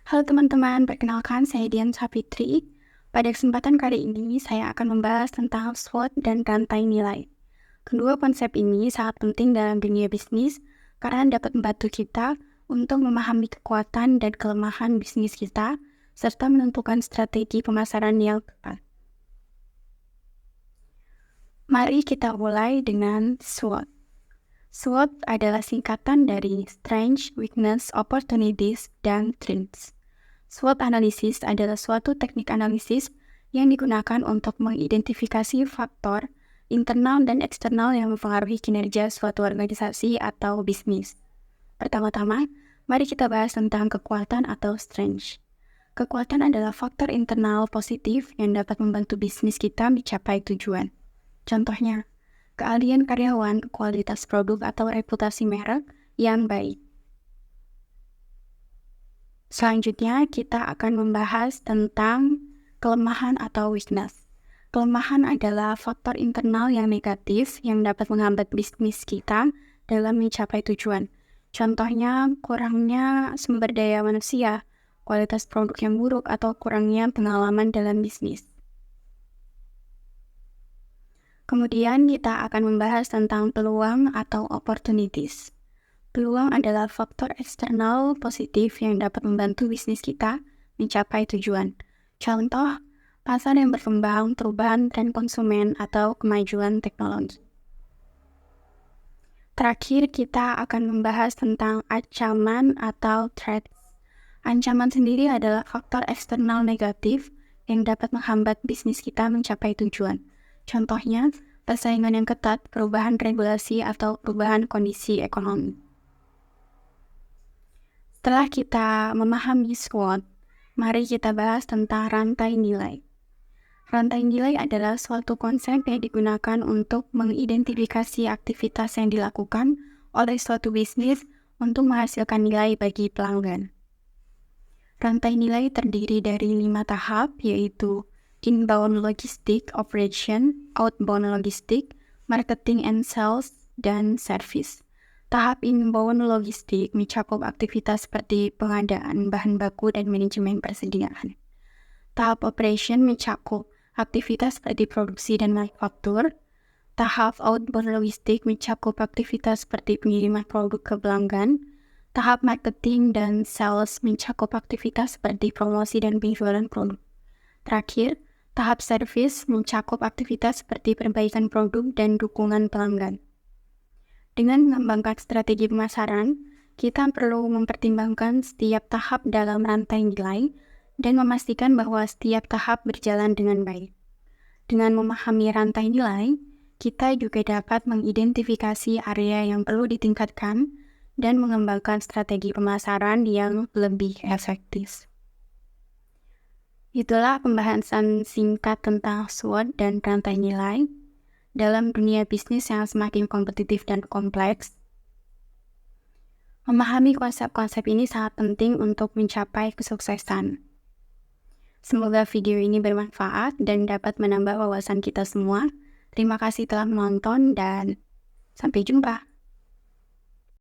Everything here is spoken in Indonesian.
Halo teman-teman, perkenalkan saya Dian Sapitri. Pada kesempatan kali ini, saya akan membahas tentang SWOT dan rantai nilai. Kedua konsep ini sangat penting dalam dunia bisnis karena dapat membantu kita untuk memahami kekuatan dan kelemahan bisnis kita, serta menentukan strategi pemasaran yang tepat. Mari kita mulai dengan SWOT. SWOT adalah singkatan dari Strengths, Weakness, Opportunities, dan Threats. SWOT analisis adalah suatu teknik analisis yang digunakan untuk mengidentifikasi faktor internal dan eksternal yang mempengaruhi kinerja suatu organisasi atau bisnis. Pertama-tama, mari kita bahas tentang kekuatan atau strength. Kekuatan adalah faktor internal positif yang dapat membantu bisnis kita mencapai tujuan. Contohnya, keahlian karyawan, kualitas produk, atau reputasi merek yang baik. Selanjutnya, kita akan membahas tentang kelemahan atau weakness. Kelemahan adalah faktor internal yang negatif yang dapat menghambat bisnis kita dalam mencapai tujuan. Contohnya, kurangnya sumber daya manusia, kualitas produk yang buruk, atau kurangnya pengalaman dalam bisnis. Kemudian, kita akan membahas tentang peluang atau opportunities. Peluang adalah faktor eksternal positif yang dapat membantu bisnis kita mencapai tujuan. Contoh, pasar yang berkembang, perubahan tren konsumen, atau kemajuan teknologi. Terakhir, kita akan membahas tentang ancaman atau threats. Ancaman sendiri adalah faktor eksternal negatif yang dapat menghambat bisnis kita mencapai tujuan. Contohnya, persaingan yang ketat, perubahan regulasi, atau perubahan kondisi ekonomi. Setelah kita memahami SWOT, mari kita bahas tentang rantai nilai. Rantai nilai adalah suatu konsep yang digunakan untuk mengidentifikasi aktivitas yang dilakukan oleh suatu bisnis untuk menghasilkan nilai bagi pelanggan. Rantai nilai terdiri dari 5 tahap, yaitu inbound logistic operation, outbound logistic, marketing and sales, dan service. Tahap inbound logistik mencakup aktivitas seperti pengadaan bahan baku dan manajemen persediaan. Tahap operation mencakup aktivitas seperti produksi dan manufaktur. Tahap outbound logistik mencakup aktivitas seperti pengiriman produk ke pelanggan. Tahap marketing dan sales mencakup aktivitas seperti promosi dan penjualan produk. Terakhir, tahap service mencakup aktivitas seperti perbaikan produk dan dukungan pelanggan. Dengan mengembangkan strategi pemasaran, kita perlu mempertimbangkan setiap tahap dalam rantai nilai dan memastikan bahwa setiap tahap berjalan dengan baik. Dengan memahami rantai nilai, kita juga dapat mengidentifikasi area yang perlu ditingkatkan dan mengembangkan strategi pemasaran yang lebih efektif. Itulah pembahasan singkat tentang SWOT dan rantai nilai. Dalam dunia bisnis yang semakin kompetitif dan kompleks, memahami konsep-konsep ini sangat penting untuk mencapai kesuksesan. Semoga video ini bermanfaat dan dapat menambah wawasan kita semua. Terima kasih telah menonton dan sampai jumpa.